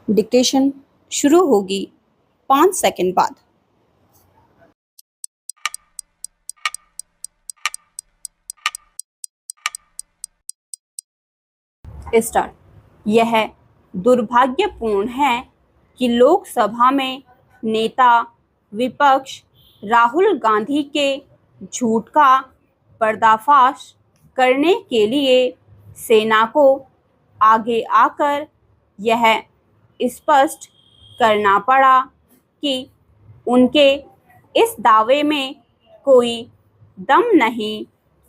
Dictation शुरू होगी 5 second बाद। स्टार्ट। यह दुर्भाग्यपूर्ण है कि लोकसभा में नेता विपक्ष राहुल गांधी के झूठ का पर्दाफाश करने के लिए सेना को आगे आकर यह स्पष्ट करना पड़ा कि उनके इस दावे में कोई दम नहीं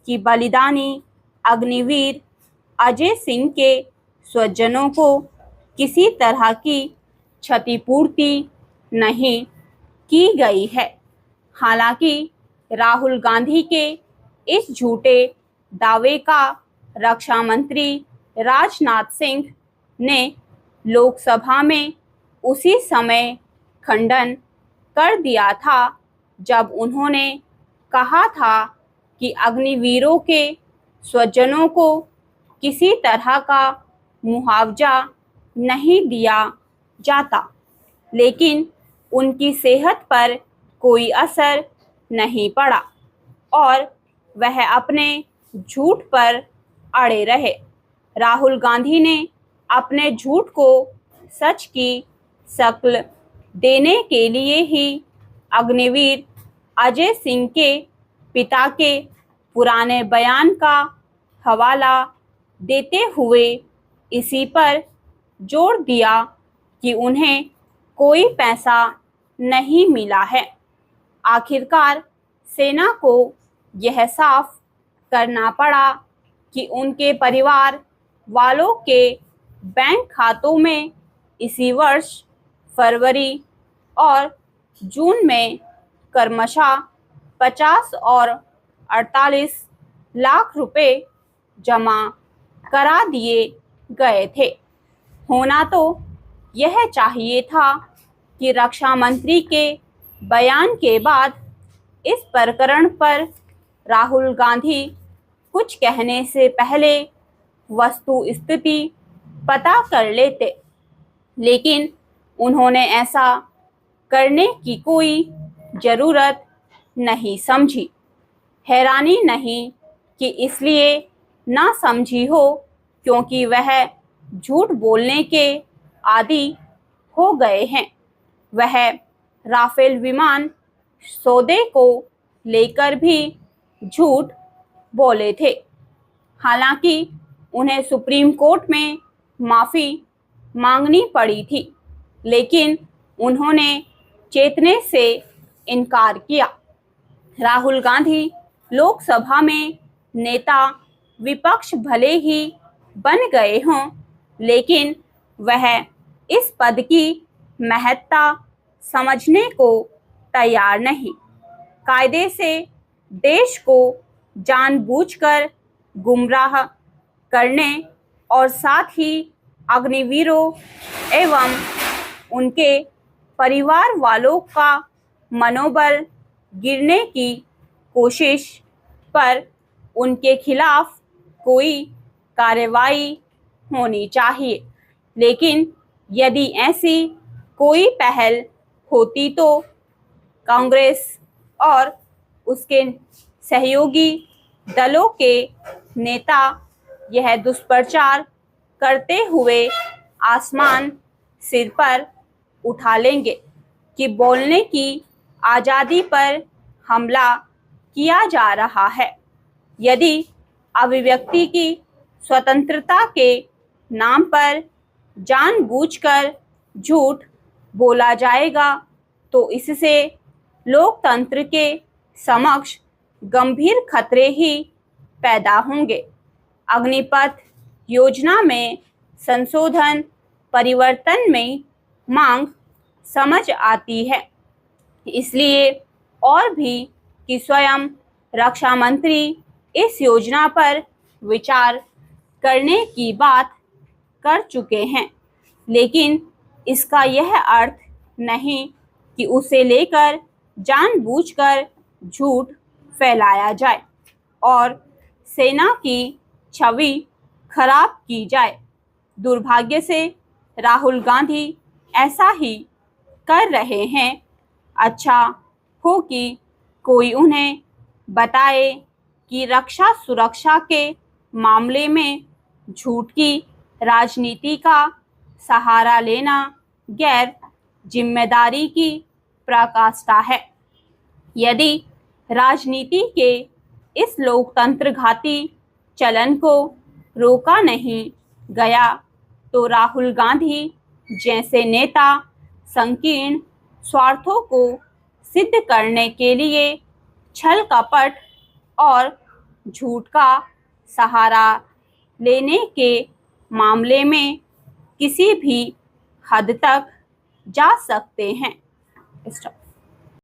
कि बलिदानी अग्निवीर अजय सिंह के स्वजनों को किसी तरह की क्षतिपूर्ति नहीं की गई है। हालांकि राहुल गांधी के इस झूठे दावे का रक्षा मंत्री राजनाथ सिंह ने लोकसभा में उसी समय खंडन कर दिया था जब उन्होंने कहा था कि अग्निवीरों के स्वजनों को किसी तरह का मुआवजा नहीं दिया जाता, लेकिन उनकी सेहत पर कोई असर नहीं पड़ा और वह अपने झूठ पर अड़े रहे। राहुल गांधी ने अपने झूठ को सच की शक्ल देने के लिए ही अग्निवीर अजय सिंह के पिता के पुराने बयान का हवाला देते हुए इसी पर जोर दिया कि उन्हें कोई पैसा नहीं मिला है। आखिरकार सेना को यह साफ करना पड़ा कि उनके परिवार वालों के बैंक खातों में इसी वर्ष फरवरी और जून में क्रमशः 50 और 48 लाख रुपए जमा करा दिए गए थे। होना तो यह चाहिए था कि रक्षा मंत्री के बयान के बाद इस प्रकरण पर राहुल गांधी कुछ कहने से पहले वस्तु स्थिति पता कर लेते, लेकिन उन्होंने ऐसा करने की कोई जरूरत नहीं समझी। हैरानी नहीं कि इसलिए ना समझी हो क्योंकि वह झूठ बोलने के आदी हो गए हैं। वह राफेल विमान सौदे को लेकर भी झूठ बोले थे। हालांकि उन्हें सुप्रीम कोर्ट में माफ़ी मांगनी पड़ी थी, लेकिन उन्होंने चेतने से इनकार किया। राहुल गांधी लोकसभा में नेता विपक्ष भले ही बन गए हों, लेकिन वह इस पद की महत्ता समझने को तैयार नहीं। कायदे से देश को जानबूझकर गुमराह करने और साथ ही अग्निवीरों एवं उनके परिवार वालों का मनोबल गिरने की कोशिश पर उनके खिलाफ कोई कार्रवाई होनी चाहिए। लेकिन यदि ऐसी कोई पहल होती तो कांग्रेस और उसके सहयोगी दलों के नेता यह दुष्प्रचार करते हुए आसमान सिर पर उठा लेंगे कि बोलने की आज़ादी पर हमला किया जा रहा है। यदि अभिव्यक्ति की स्वतंत्रता के नाम पर जानबूझकर झूठ बोला जाएगा तो इससे लोकतंत्र के समक्ष गंभीर खतरे ही पैदा होंगे। अग्निपथ योजना में संशोधन परिवर्तन में मांग समझ आती है, इसलिए और भी कि स्वयं रक्षा मंत्री इस योजना पर विचार करने की बात कर चुके हैं, लेकिन इसका यह अर्थ नहीं कि उसे लेकर जानबूझकर झूठ फैलाया जाए और सेना की छवि खराब की जाए। दुर्भाग्य से राहुल गांधी ऐसा ही कर रहे हैं। अच्छा हो कि कोई उन्हें बताए कि रक्षा सुरक्षा के मामले में झूठ की राजनीति का सहारा लेना गैर जिम्मेदारी की पराकाष्ठा है। यदि राजनीति के इस लोकतंत्र घाती चलन को रोका नहीं गया तो राहुल गांधी जैसे नेता संकीर्ण स्वार्थों को सिद्ध करने के लिए छल कपट और झूठ का सहारा लेने के मामले में किसी भी हद तक जा सकते हैं।